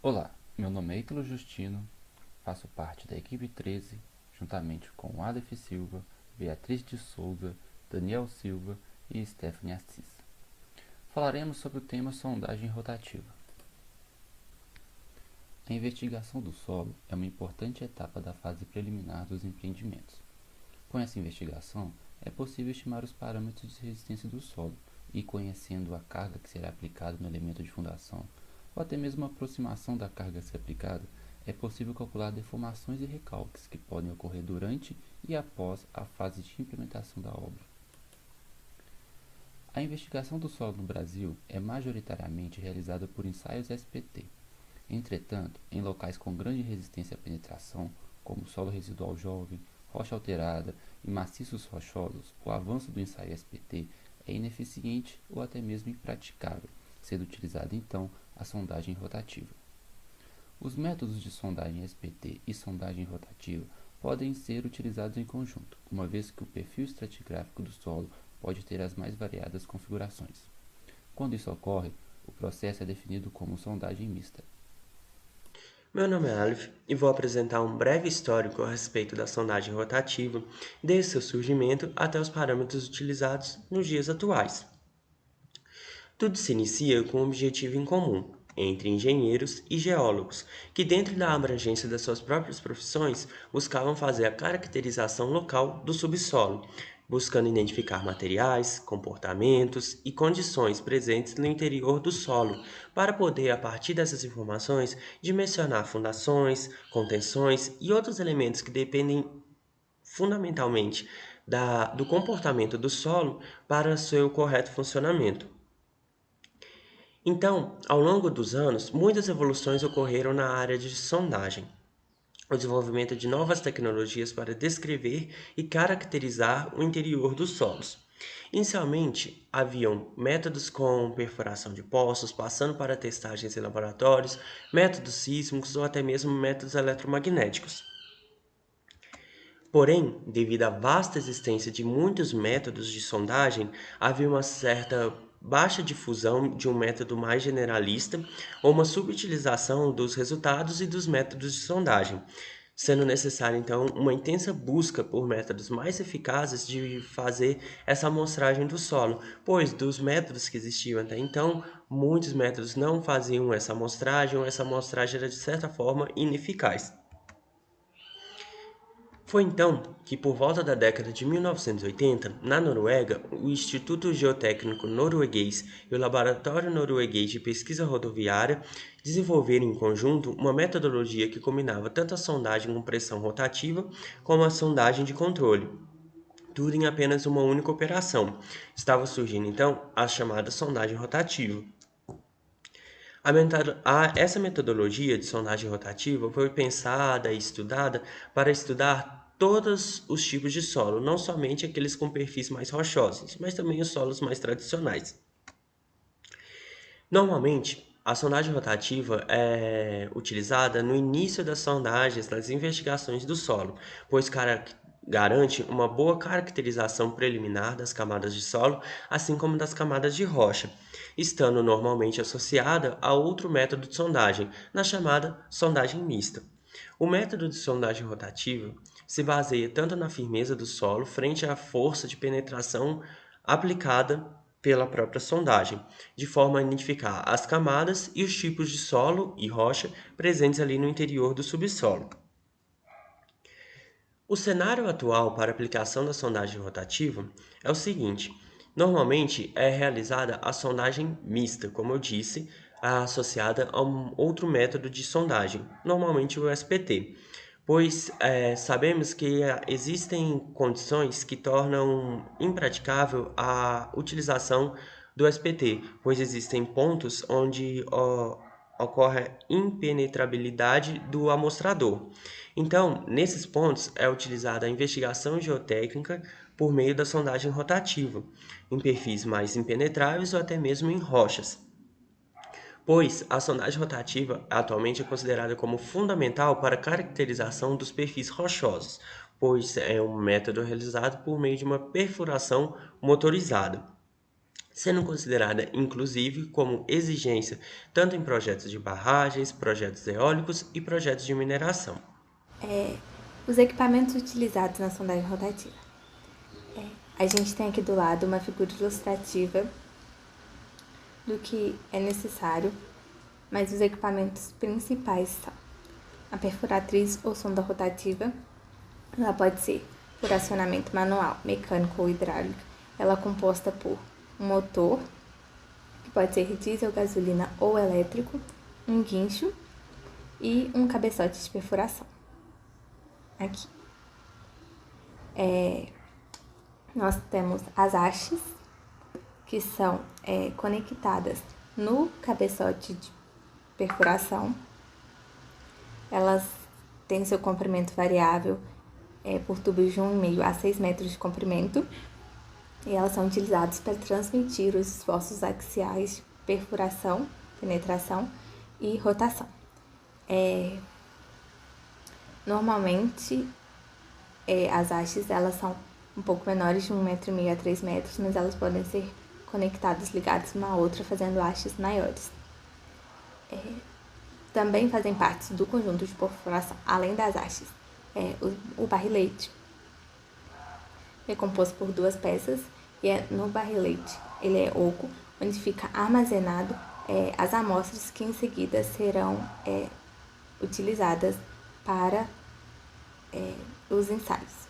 Olá, meu nome é Ítalo Justino, faço parte da equipe 13, juntamente com Aleph Silva, Beatriz de Souza, Daniel Silva e Stephanie Assis. Falaremos sobre o tema sondagem rotativa. A investigação do solo é uma importante etapa da fase preliminar dos empreendimentos. Com essa investigação, é possível estimar os parâmetros de resistência do solo e, conhecendo a carga que será aplicada no elemento de fundação, ou até mesmo a aproximação da carga a ser aplicada, é possível calcular deformações e recalques que podem ocorrer durante e após a fase de implementação da obra. A investigação do solo no Brasil é majoritariamente realizada por ensaios SPT. Entretanto, em locais com grande resistência à penetração, como solo residual jovem, rocha alterada e maciços rochosos, o avanço do ensaio SPT é ineficiente ou até mesmo impraticável, sendo utilizada então a sondagem rotativa. Os métodos de sondagem SPT e sondagem rotativa podem ser utilizados em conjunto, uma vez que o perfil estratigráfico do solo pode ter as mais variadas configurações. Quando isso ocorre, o processo é definido como sondagem mista. Meu nome é Aleph e vou apresentar um breve histórico a respeito da sondagem rotativa, desde seu surgimento até os parâmetros utilizados nos dias atuais. Tudo se inicia com um objetivo em comum entre engenheiros e geólogos, que, dentro da abrangência das suas próprias profissões, buscavam fazer a caracterização local do subsolo, buscando identificar materiais, comportamentos e condições presentes no interior do solo, para poder, a partir dessas informações, dimensionar fundações, contenções e outros elementos que dependem fundamentalmente do comportamento do solo para seu correto funcionamento. Então, ao longo dos anos, muitas evoluções ocorreram na área de sondagem. O desenvolvimento de novas tecnologias para descrever e caracterizar o interior dos solos. Inicialmente, haviam métodos com perfuração de poços, passando para testagens em laboratórios, métodos sísmicos ou até mesmo métodos eletromagnéticos. Porém, devido à vasta existência de muitos métodos de sondagem, havia uma certa baixa difusão de um método mais generalista ou uma subutilização dos resultados e dos métodos de sondagem, sendo necessária então uma intensa busca por métodos mais eficazes de fazer essa amostragem do solo, pois dos métodos que existiam até então, muitos métodos não faziam essa amostragem ou essa amostragem era de certa forma ineficaz. Foi então que, por volta da década de 1980, na Noruega, o Instituto Geotécnico Norueguês e o Laboratório Norueguês de Pesquisa Rodoviária desenvolveram em conjunto uma metodologia que combinava tanto a sondagem com pressão rotativa como a sondagem de controle, tudo em apenas uma única operação. Estava surgindo então a chamada sondagem rotativa. Essa metodologia de sondagem rotativa foi pensada e estudada para estudar todos os tipos de solo, não somente aqueles com perfis mais rochosos, mas também os solos mais tradicionais. Normalmente, a sondagem rotativa é utilizada no início das sondagens das investigações do solo, pois garante uma boa caracterização preliminar das camadas de solo, assim como das camadas de rocha, estando normalmente associada a outro método de sondagem, na chamada sondagem mista. O método de sondagem rotativa se baseia tanto na firmeza do solo frente à força de penetração aplicada pela própria sondagem, de forma a identificar as camadas e os tipos de solo e rocha presentes ali no interior do subsolo. O cenário atual para aplicação da sondagem rotativa é o seguinte: normalmente é realizada a sondagem mista, como eu disse, associada a um outro método de sondagem, normalmente o SPT, pois sabemos que existem condições que tornam impraticável a utilização do SPT, pois existem pontos onde ocorre a impenetrabilidade do amostrador. Então, nesses pontos é utilizada a investigação geotécnica por meio da sondagem rotativa, em perfis mais impenetráveis ou até mesmo em rochas, pois a sondagem rotativa atualmente é considerada como fundamental para a caracterização dos perfis rochosos, pois é um método realizado por meio de uma perfuração motorizada. sendo considerada inclusive como exigência tanto em projetos de barragens, projetos eólicos e projetos de mineração. Os equipamentos utilizados na sondagem rotativa. A gente tem aqui do lado uma figura ilustrativa do que é necessário, mas os equipamentos principais são a perfuratriz ou sonda rotativa. Ela pode ser por acionamento manual, mecânico ou hidráulico. Ela é composta por um motor, que pode ser diesel, gasolina ou elétrico, um guincho e um cabeçote de perfuração. Aqui. Nós temos as hastes, que são conectadas no cabeçote de perfuração. Elas têm seu comprimento variável por tubos de 1,5 a 6 metros de comprimento, e elas são utilizadas para transmitir os esforços axiais de perfuração, penetração e rotação. Normalmente, as hastes elas são um pouco menores, de 1,5 m a 3 metros, mas elas podem ser conectadas, ligadas uma a outra, fazendo hastes maiores. Também fazem parte do conjunto de perfuração, além das hastes, o barrilete. É composto por 2 peças e no barrilete ele é oco, onde fica armazenado as amostras que em seguida serão utilizadas para os ensaios.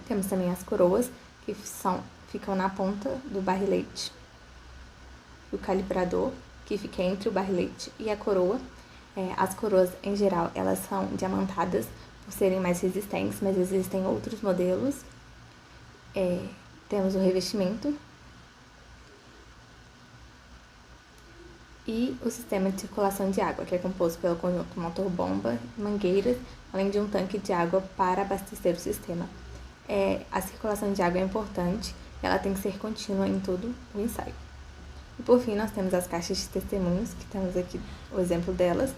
Temos também as coroas, que ficam na ponta do barrilete, o calibrador, que fica entre o barrilete e a coroa. As coroas, em geral, elas são diamantadas por serem mais resistentes, mas existem outros modelos. Temos o revestimento e o sistema de circulação de água, que é composto pelo conjunto motor-bomba, mangueiras, além de um tanque de água para abastecer o sistema. A circulação de água é importante, ela tem que ser contínua em todo o ensaio. E por fim, nós temos as caixas de testemunhos, que temos aqui o exemplo delas,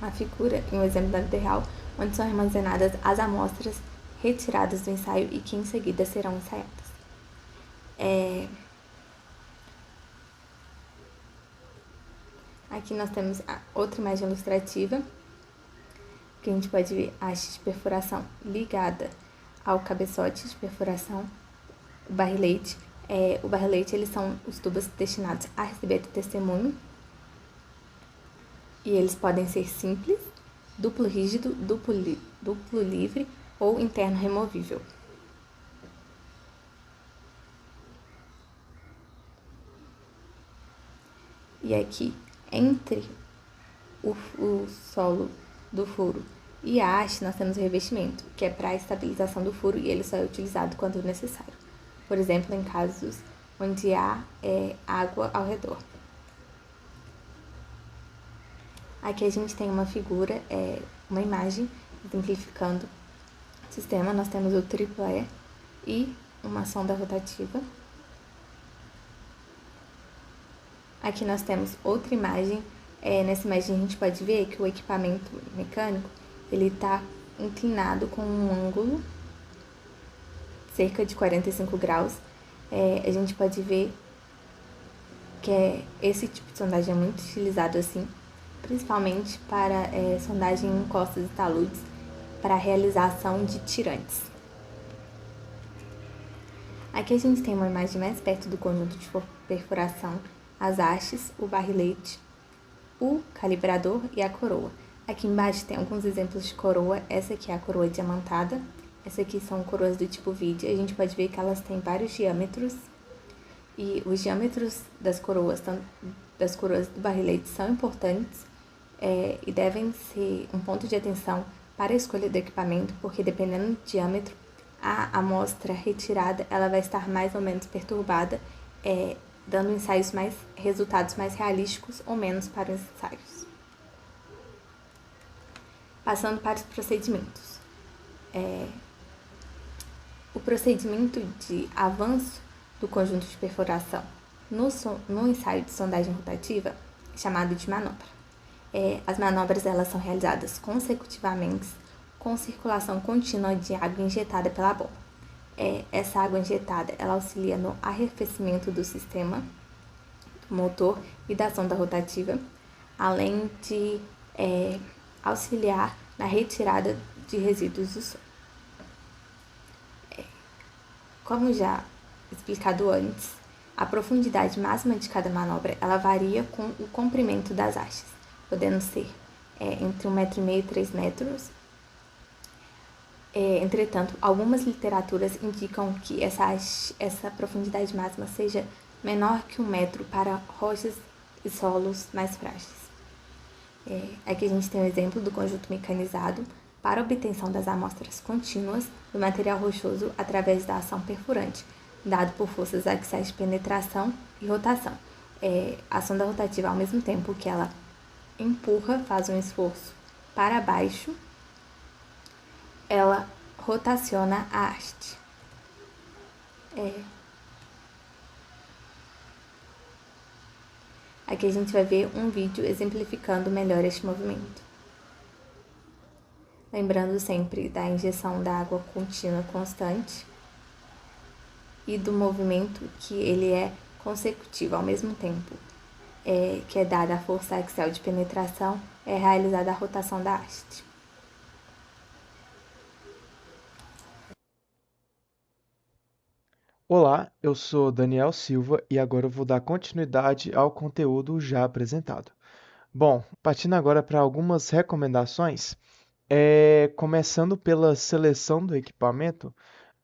a figura e um exemplo da vida real, onde são armazenadas as amostras retiradas do ensaio e que em seguida serão ensaiadas. Aqui nós temos outra imagem ilustrativa, que a gente pode ver a haste de perfuração ligada ao cabeçote de perfuração, o barrilete. O barrilete, eles são os tubos destinados a receber o testemunho, e eles podem ser simples, duplo rígido, duplo livre ou interno removível. E aqui, entre o solo do furo e a haste, nós temos o revestimento, que é para a estabilização do furo, e ele só é utilizado quando necessário. Por exemplo, em casos onde há água ao redor. Aqui a gente tem uma figura, uma imagem exemplificando o sistema. Nós temos o tripé e uma sonda rotativa. Aqui nós temos outra imagem. Nessa imagem a gente pode ver que o equipamento mecânico ele está inclinado com um ângulo cerca de 45 graus. A gente pode ver que esse tipo de sondagem é muito utilizado assim, principalmente para sondagem em encostas e taludes, para a realização de tirantes. Aqui a gente tem uma imagem mais perto do conjunto de perfuração, as hastes, o barrilete, o calibrador e a coroa. Aqui embaixo tem alguns exemplos de coroa. Essa aqui é a coroa diamantada. Essa aqui são coroas do tipo vide. A gente pode ver que elas têm vários diâmetros. E os diâmetros das coroas do barrilete são importantes e devem ser um ponto de atenção para a escolha do equipamento, porque dependendo do diâmetro, a amostra retirada ela vai estar mais ou menos perturbada, dando resultados mais realísticos ou menos para os ensaios. Passando para os procedimentos. O procedimento de avanço do conjunto de perfuração no ensaio de sondagem rotativa é chamado de manobra. As manobras elas são realizadas consecutivamente com circulação contínua de água injetada pela bomba. essa água injetada ela auxilia no arrefecimento do sistema, do motor e da sonda rotativa, além de auxiliar na retirada de resíduos do solo. Como já explicado antes, a profundidade máxima de cada manobra ela varia com o comprimento das hastes, podendo ser entre 1,5 m e 3 metros. Entretanto, algumas literaturas indicam que essa profundidade máxima seja menor que 1 metro para rochas e solos mais frágeis. Aqui a gente tem um exemplo do conjunto mecanizado para obtenção das amostras contínuas do material rochoso através da ação perfurante, dado por forças axiais de penetração e rotação. A sonda rotativa, ao mesmo tempo que ela empurra, faz um esforço para baixo, ela rotaciona a haste. Aqui a gente vai ver um vídeo exemplificando melhor este movimento. Lembrando sempre da injeção da água contínua constante e do movimento que ele é consecutivo ao mesmo tempo que é dada a força axial de penetração, é realizada a rotação da haste. Olá, eu sou Daniel Silva e agora eu vou dar continuidade ao conteúdo já apresentado. Bom, partindo agora para algumas recomendações, começando pela seleção do equipamento,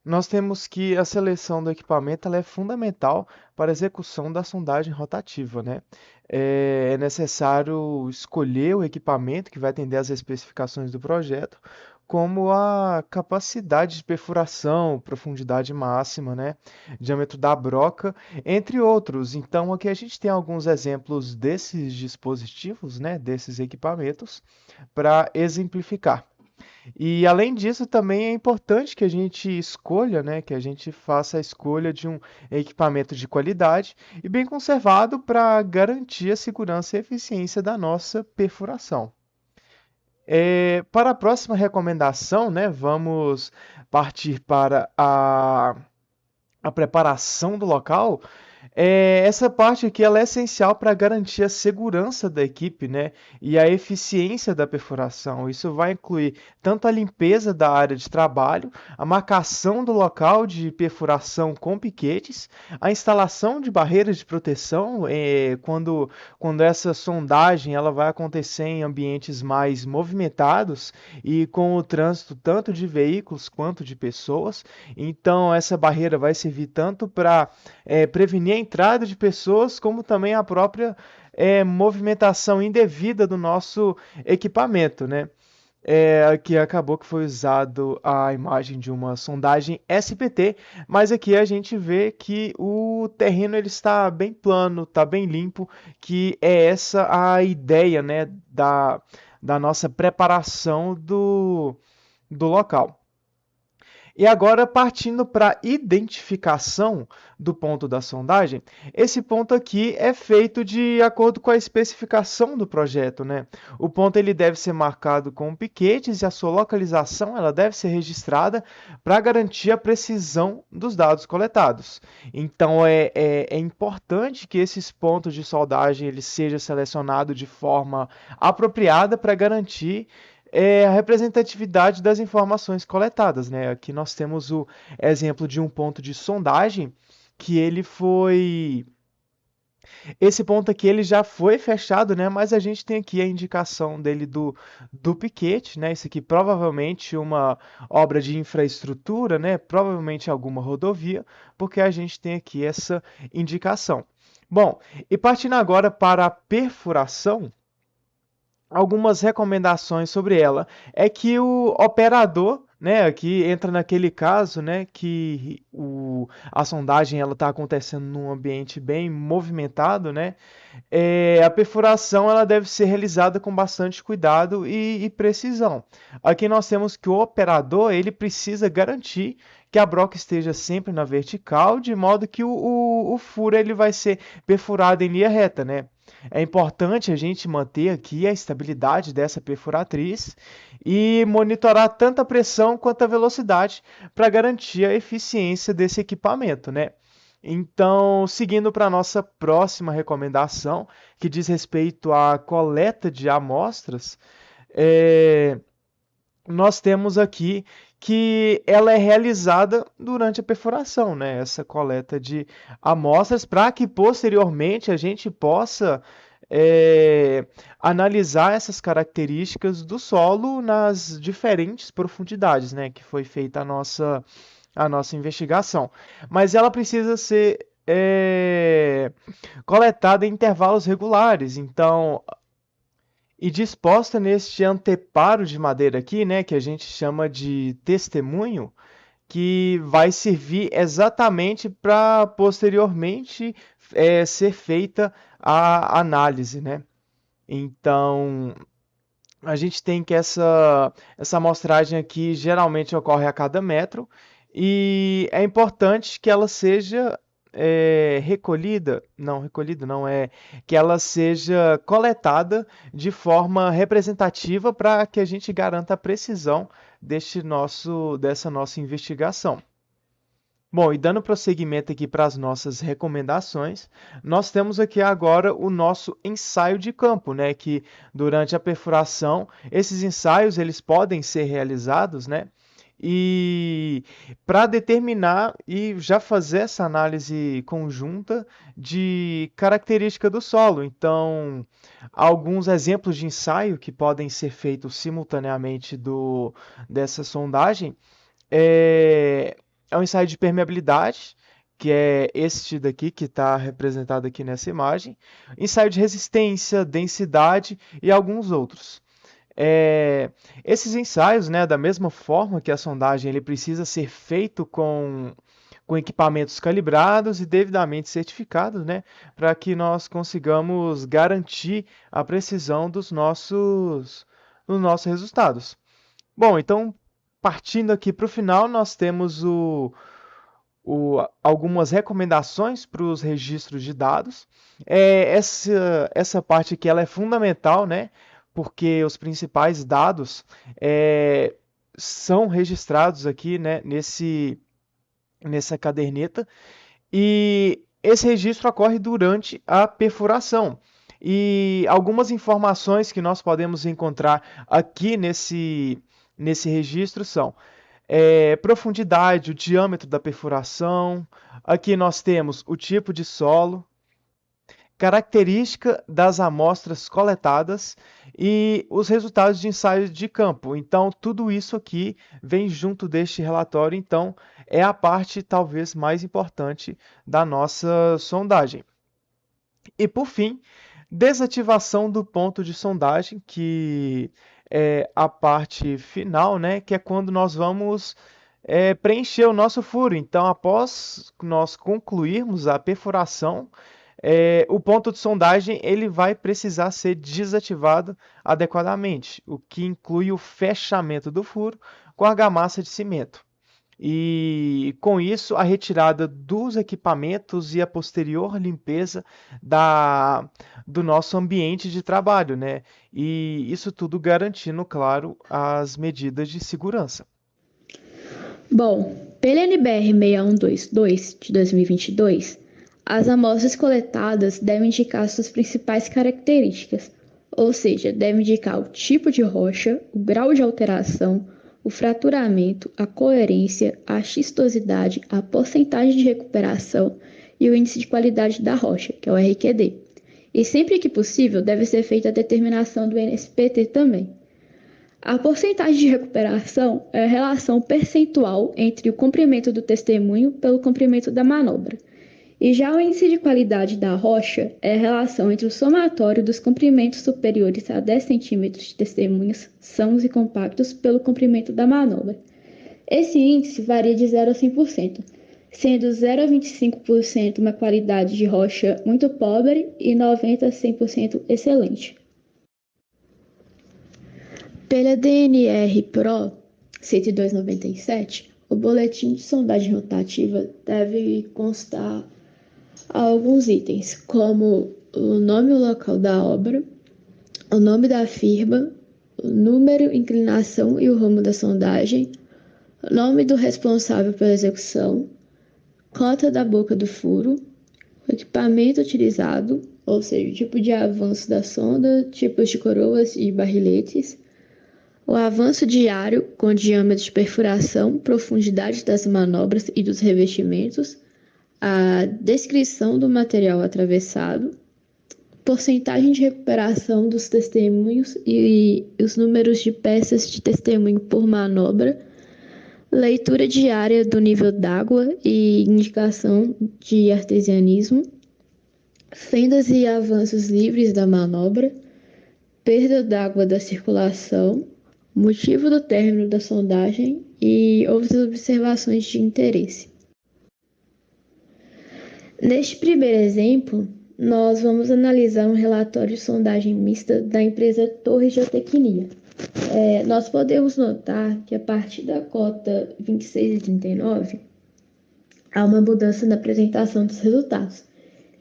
nós temos que a seleção do equipamento ela é fundamental para a execução da sondagem rotativa, né? É necessário escolher o equipamento que vai atender às especificações do projeto, como a capacidade de perfuração, profundidade máxima, né? Diâmetro da broca, entre outros. Então, aqui a gente tem alguns exemplos desses dispositivos, né? Desses equipamentos, para exemplificar. E além disso, também é importante que a gente escolha, né, que a gente faça a escolha de um equipamento de qualidade e bem conservado para garantir a segurança e eficiência da nossa perfuração. Para a próxima recomendação, né, vamos partir para a preparação do local. Essa parte aqui ela é essencial para garantir a segurança da equipe, né, e a eficiência da perfuração. Isso vai incluir tanto a limpeza da área de trabalho, a marcação do local de perfuração com piquetes, a instalação de barreiras de proteção quando essa sondagem ela vai acontecer em ambientes mais movimentados e com o trânsito tanto de veículos quanto de pessoas. Então essa barreira vai servir tanto para prevenir a entrada de pessoas, como também a própria movimentação indevida do nosso equipamento, né? Aqui acabou que foi usado a imagem de uma sondagem SPT, mas aqui a gente vê que o terreno ele está bem plano, está bem limpo, que é essa a ideia, né, da nossa preparação do local. E agora, partindo para a identificação do ponto da sondagem, esse ponto aqui é feito de acordo com a especificação do projeto, né? O ponto ele deve ser marcado com piquetes e a sua localização ela deve ser registrada para garantir a precisão dos dados coletados. Então, é importante que esses pontos de sondagem eles sejam selecionados de forma apropriada para garantir a representatividade das informações coletadas, né? Aqui nós temos o exemplo de um ponto de sondagem que esse ponto aqui ele já foi fechado, né? Mas a gente tem aqui a indicação dele do piquete, né? Isso aqui provavelmente uma obra de infraestrutura, né? Provavelmente alguma rodovia, porque a gente tem aqui essa indicação. Bom, e partindo agora para a perfuração, algumas recomendações sobre ela é que o operador, né, aqui entra naquele caso, né, que a sondagem ela está acontecendo num ambiente bem movimentado, né, a perfuração ela deve ser realizada com bastante cuidado e precisão. Aqui nós temos que o operador ele precisa garantir que a broca esteja sempre na vertical, de modo que o furo ele vai ser perfurado em linha reta, né? É importante a gente manter aqui a estabilidade dessa perfuratriz e monitorar tanto a pressão quanto a velocidade para garantir a eficiência desse equipamento, né? Então, seguindo para a nossa próxima recomendação, que diz respeito à coleta de amostras, nós temos aqui que ela é realizada durante a perfuração, né? Essa coleta de amostras, para que posteriormente a gente possa analisar essas características do solo nas diferentes profundidades, né? Que foi feita a nossa investigação. Mas ela precisa ser coletada em intervalos regulares, então e disposta neste anteparo de madeira aqui, né, que a gente chama de testemunho, que vai servir exatamente para posteriormente ser feita a análise, né? Então, a gente tem que essa amostragem aqui geralmente ocorre a cada metro e é importante que ela seja recolhida não, que ela seja coletada de forma representativa para que a gente garanta a precisão dessa nossa investigação. Bom, e dando prosseguimento aqui para as nossas recomendações, nós temos aqui agora o nosso ensaio de campo, né? Que durante a perfuração, esses ensaios eles podem ser realizados, né? E para determinar e já fazer essa análise conjunta de característica do solo. Então, alguns exemplos de ensaio que podem ser feitos simultaneamente dessa sondagem é um ensaio de permeabilidade, que é este daqui que está representado aqui nessa imagem, ensaio de resistência, densidade e alguns outros. Esses ensaios, né, da mesma forma que a sondagem, ele precisa ser feito com equipamentos calibrados e devidamente certificados, né, para que nós consigamos garantir a precisão dos nossos resultados. Bom, então, partindo aqui para o final, nós temos algumas recomendações para os registros de dados. Essa parte aqui ela é fundamental, né? Porque os principais dados são registrados aqui, né, nessa caderneta, e esse registro ocorre durante a perfuração. E algumas informações que nós podemos encontrar aqui nesse registro são profundidade, o diâmetro da perfuração, aqui nós temos o tipo de solo, característica das amostras coletadas e os resultados de ensaio de campo. Então, tudo isso aqui vem junto deste relatório, então é a parte talvez mais importante da nossa sondagem. E por fim, desativação do ponto de sondagem, que é a parte final, né, que é quando nós vamos preencher o nosso furo. Então, após nós concluirmos a perfuração, o ponto de sondagem ele vai precisar ser desativado adequadamente, o que inclui o fechamento do furo com argamassa de cimento. E com isso, a retirada dos equipamentos e a posterior limpeza do nosso ambiente de trabalho, né? E isso tudo garantindo, claro, as medidas de segurança. Bom, pela NBR 6122 de 2022, as amostras coletadas devem indicar suas principais características, ou seja, devem indicar o tipo de rocha, o grau de alteração, o fraturamento, a coerência, a xistosidade, a porcentagem de recuperação e o índice de qualidade da rocha, que é o RQD. E sempre que possível, deve ser feita a determinação do NSPT também. A porcentagem de recuperação é a relação percentual entre o comprimento do testemunho pelo comprimento da manobra. E já o índice de qualidade da rocha é a relação entre o somatório dos comprimentos superiores a 10 cm de testemunhos sãos e compactos pelo comprimento da manobra. Esse índice varia de 0 a 100%, sendo 0 a 25% uma qualidade de rocha muito pobre e 90 a 100% excelente. Pela DNR Pro 10297, o boletim de sondagem rotativa deve constar alguns itens, como o nome e o local da obra, o nome da firma, o número, inclinação e o rumo da sondagem, o nome do responsável pela execução, cota da boca do furo, o equipamento utilizado, ou seja, o tipo de avanço da sonda, tipos de coroas e barriletes, o avanço diário com diâmetro de perfuração, profundidade das manobras e dos revestimentos, a descrição do material atravessado, porcentagem de recuperação dos testemunhos e os números de peças de testemunho por manobra, leitura diária do nível d'água e indicação de artesianismo, fendas e avanços livres da manobra, perda d'água da circulação, motivo do término da sondagem e outras observações de interesse. Neste primeiro exemplo, nós vamos analisar um relatório de sondagem mista da empresa Torres Geotecnia. Nós podemos notar que a partir da cota 26 e 39, há uma mudança na apresentação dos resultados,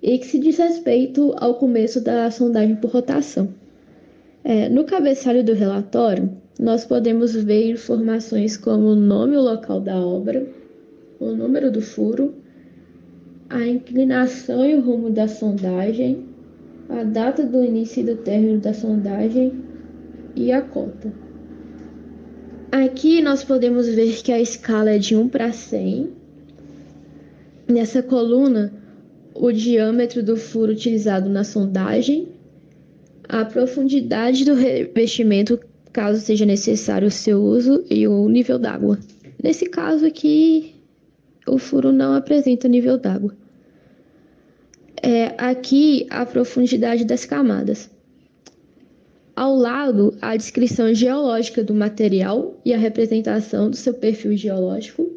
e que se diz respeito ao começo da sondagem por rotação. No cabeçalho do relatório, nós podemos ver informações como o nome e o local da obra, o número do furo, a inclinação e o rumo da sondagem, a data do início e do término da sondagem e a cota. Aqui nós podemos ver que a escala é de 1 para 100. Nessa coluna, o diâmetro do furo utilizado na sondagem, a profundidade do revestimento, caso seja necessário o seu uso, e o nível d'água. Nesse caso aqui, o furo não apresenta nível d'água. Aqui a profundidade das camadas. Ao lado, a descrição geológica do material e a representação do seu perfil geológico,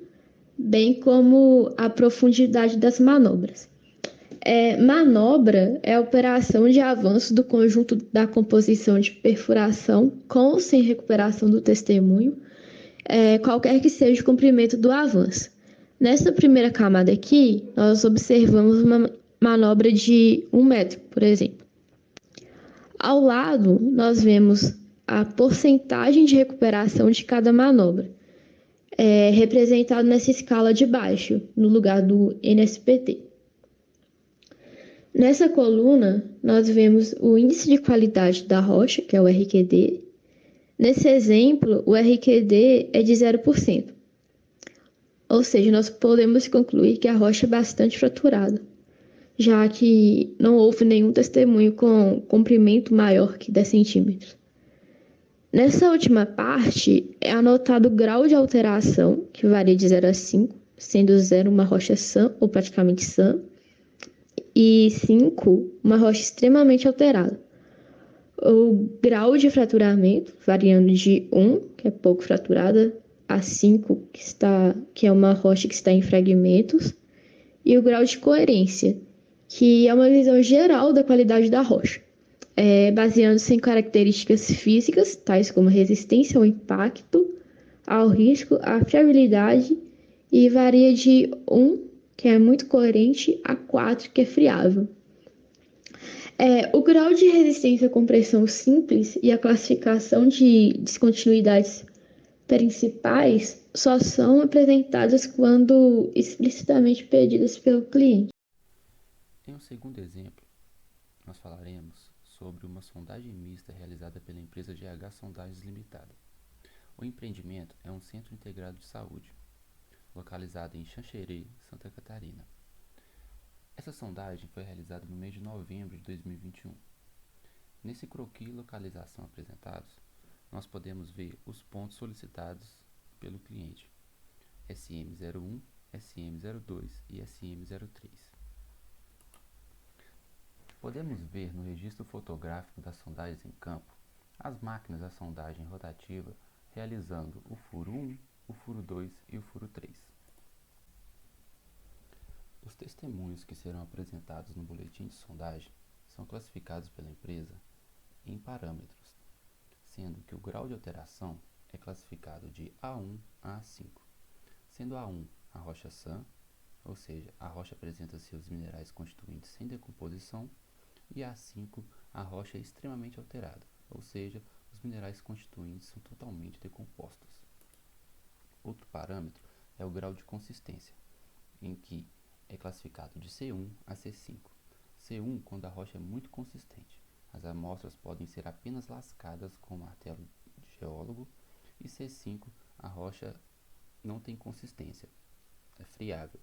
bem como a profundidade das manobras. Manobra é a operação de avanço do conjunto da composição de perfuração com ou sem recuperação do testemunho, qualquer que seja o comprimento do avanço. Nessa primeira camada aqui, nós observamos uma manobra de 1 metro, por exemplo. Ao lado, nós vemos a porcentagem de recuperação de cada manobra, representado nessa escala de baixo, no lugar do NSPT. Nessa coluna, nós vemos o índice de qualidade da rocha, que é o RQD. Nesse exemplo, o RQD é de 0%. Ou seja, nós podemos concluir que a rocha é bastante fraturada, já que não houve nenhum testemunho com comprimento maior que 10 centímetros. Nessa última parte, é anotado o grau de alteração, que varia de 0 a 5, sendo 0 uma rocha sã ou praticamente sã, e 5 uma rocha extremamente alterada. O grau de fraturamento, variando de 1, que é pouco fraturada, a 5, que é uma rocha que está em fragmentos, e o grau de coerência, que é uma visão geral da qualidade da rocha, baseando-se em características físicas, tais como resistência ao impacto, ao risco, a fiabilidade, e varia de 1, que é muito coerente, a 4, que é friável. O grau de resistência à compressão simples e a classificação de descontinuidades principais só são apresentadas quando explicitamente pedidas pelo cliente. Em um segundo exemplo, nós falaremos sobre uma sondagem mista realizada pela empresa GH Sondagens Limitada. O empreendimento é um centro integrado de saúde, localizado em Xanxerê, Santa Catarina. Essa sondagem foi realizada no mês de novembro de 2021. Nesse croquis e localização apresentados, nós podemos ver os pontos solicitados pelo cliente, SM01, SM02 e SM03. Podemos ver no registro fotográfico das sondagens em campo as máquinas da sondagem rotativa realizando o furo 1, o furo 2 e o furo 3. Os testemunhos que serão apresentados no boletim de sondagem são classificados pela empresa em parâmetros, sendo que o grau de alteração é classificado de A1 a A5, sendo A1 a rocha sã, ou seja, a rocha apresenta seus minerais constituintes sem decomposição, E A5, a rocha é extremamente alterada, ou seja, os minerais constituintes são totalmente decompostos. Outro parâmetro é o grau de consistência, em que é classificado de C1 a C5. C1 quando a rocha é muito consistente. As amostras podem ser apenas lascadas com o martelo de geólogo. E C5, a rocha não tem consistência, é friável.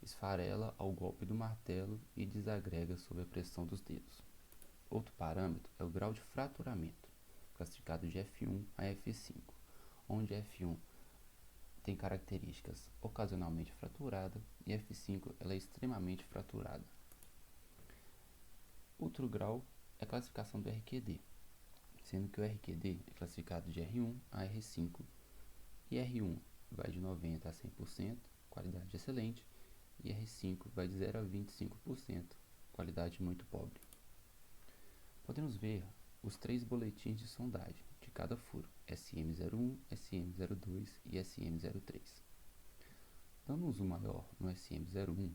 Esfarela ao golpe do martelo e desagrega sob a pressão dos dedos. Outro parâmetro é o grau de fraturamento, classificado de F1 a F5, onde F1 tem características ocasionalmente fraturada e F5 ela é extremamente fraturada. Outro grau é a classificação do RQD, sendo que o RQD é classificado de R1 a R5 e R1 vai de 90% a 100%, qualidade excelente, e R5 vai de 0 a 25%, qualidade muito pobre. Podemos ver os 3 boletins de sondagem de cada furo, SM01, SM02 e SM03. Dando um zoom maior no SM01,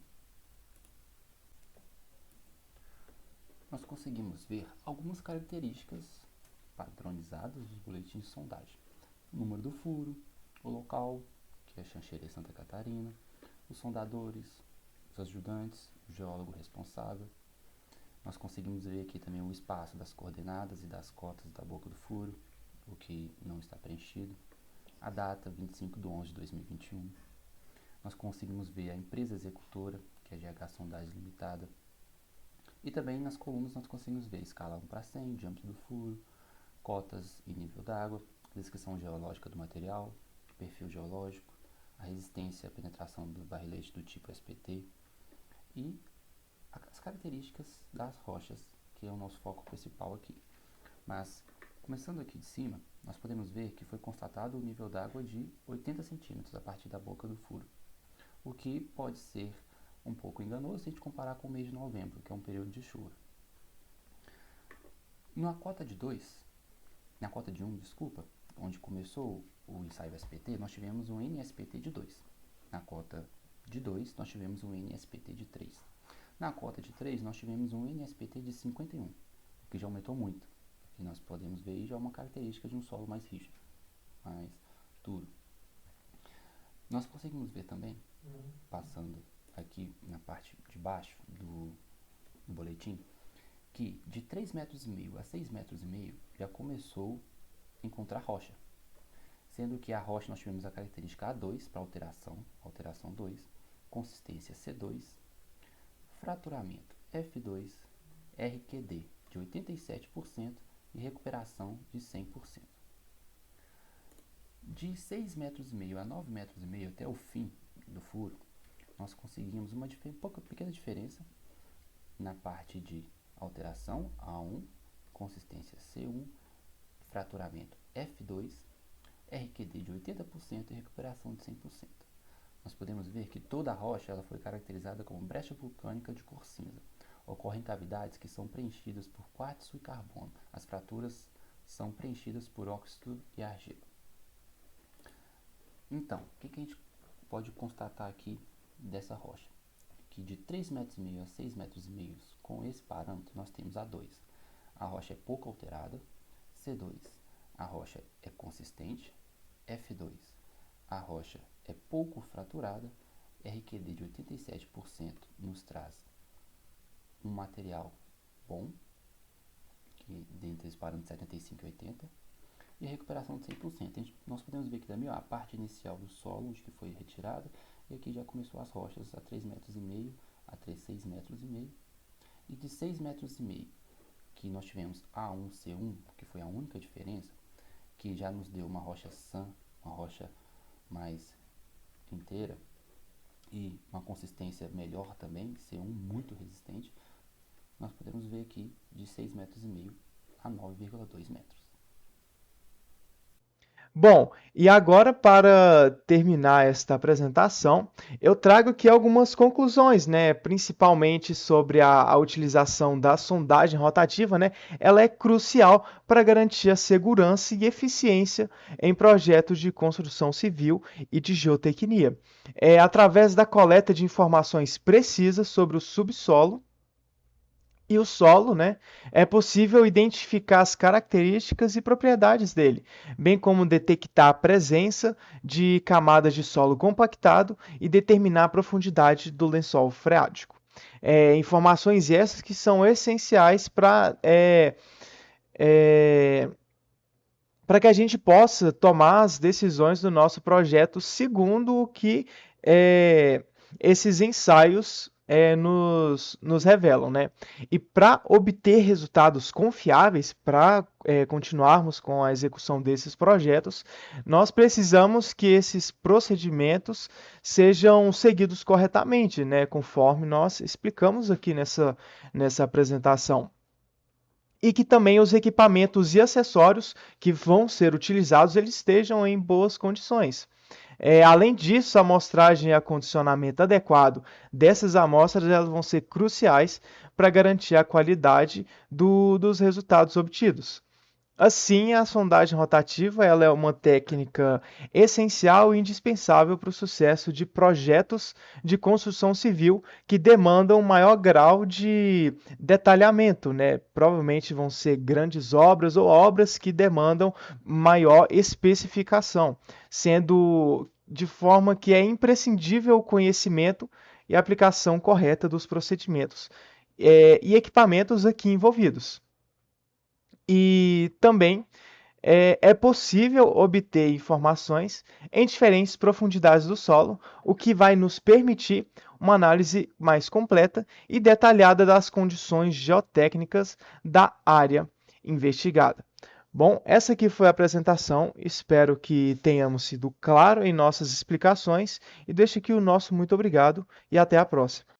nós conseguimos ver algumas características padronizadas dos boletins de sondagem. O número do furo, o local, que é Xanxerê, Santa Catarina, os sondadores, os ajudantes, o geólogo responsável. Nós conseguimos ver aqui também o espaço das coordenadas e das cotas da boca do furo, o que não está preenchido. A data, 25/11/2021. Nós conseguimos ver a empresa executora, que é a GH Sondagem Limitada. E também nas colunas nós conseguimos ver escala 1 para 100, diâmetro do furo, cotas e nível d'água, descrição geológica do material, perfil geológico, a resistência à penetração do barrilete do tipo SPT e as características das rochas, que é o nosso foco principal aqui. Mas, começando aqui de cima, nós podemos ver que foi constatado o nível d'água de 80 centímetros a partir da boca do furo, o que pode ser um pouco enganoso se a gente comparar com o mês de novembro, que é um período de chuva. Na cota de 1, onde começou o ensaio SPT, nós tivemos um NSPT de 2. Na cota de 2, nós tivemos um NSPT de 3. Na cota de 3, nós tivemos um NSPT de 51, o que já aumentou muito. E nós podemos ver aí já uma característica de um solo mais rígido, mais duro. Nós conseguimos ver também, passando aqui na parte de baixo do boletim, que de 3,5 metros a 6,5 metros já começou a encontrar rocha. Sendo que a rocha nós tivemos a característica A2 para alteração 2, consistência C2, fraturamento F2, RQD de 87% e recuperação de 100%. De 6,5 metros a 9,5 metros até o fim do furo, nós conseguimos uma pequena diferença na parte de alteração A1, consistência C1, fraturamento F2, RQD de 80% e recuperação de 100%. Nós podemos ver que toda a rocha ela foi caracterizada como brecha vulcânica de cor cinza. Ocorrem cavidades que são preenchidas por quartzo e carbono. As fraturas são preenchidas por óxido e argila. Então, o que a gente pode constatar aqui dessa rocha? Que de 3,5 metros a 6,5 metros com esse parâmetro, nós temos A2. A rocha é pouco alterada. C2, a rocha é consistente. F2, a rocha é pouco fraturada. RQD de 87% nos traz um material bom, que dentre os parâmetros 75 e 80, e a recuperação de 100%. Nós podemos ver que também a parte inicial do solo, onde que foi retirada, e aqui já começou as rochas a 3,5 metros a 6,5 metros, e de 6,5 metros, que nós tivemos A1, C1, que foi a única diferença, que já nos deu uma rocha sã, uma rocha mais inteira, e uma consistência melhor também, C1 muito resistente, nós podemos ver aqui de 6,5 metros a 9,2 metros. Bom, e agora para terminar esta apresentação, eu trago aqui algumas conclusões, né? Principalmente sobre a utilização da sondagem rotativa, né? Ela é crucial para garantir a segurança e eficiência em projetos de construção civil e de geotecnia. Através da coleta de informações precisas sobre o subsolo, E o solo, né, é possível identificar as características e propriedades dele, bem como detectar a presença de camadas de solo compactado e determinar a profundidade do lençol freático. Informações essas que são essenciais para que a gente possa tomar as decisões do nosso projeto segundo o que esses ensaios nos revelam, né? E para obter resultados confiáveis, para continuarmos com a execução desses projetos, nós precisamos que esses procedimentos sejam seguidos corretamente, né? Conforme nós explicamos aqui nessa apresentação. E que também os equipamentos e acessórios que vão ser utilizados eles estejam em boas condições. Além disso, a amostragem e acondicionamento adequado dessas amostras elas vão ser cruciais para garantir a qualidade dos resultados obtidos. Assim, a sondagem rotativa ela é uma técnica essencial e indispensável para o sucesso de projetos de construção civil que demandam maior grau de detalhamento, né? Provavelmente vão ser grandes obras ou obras que demandam maior especificação, sendo de forma que é imprescindível o conhecimento e a aplicação correta dos procedimentos e equipamentos aqui envolvidos. E também é possível obter informações em diferentes profundidades do solo, o que vai nos permitir uma análise mais completa e detalhada das condições geotécnicas da área investigada. Bom, essa aqui foi a apresentação, espero que tenhamos sido claros em nossas explicações e deixo aqui o nosso muito obrigado e até a próxima.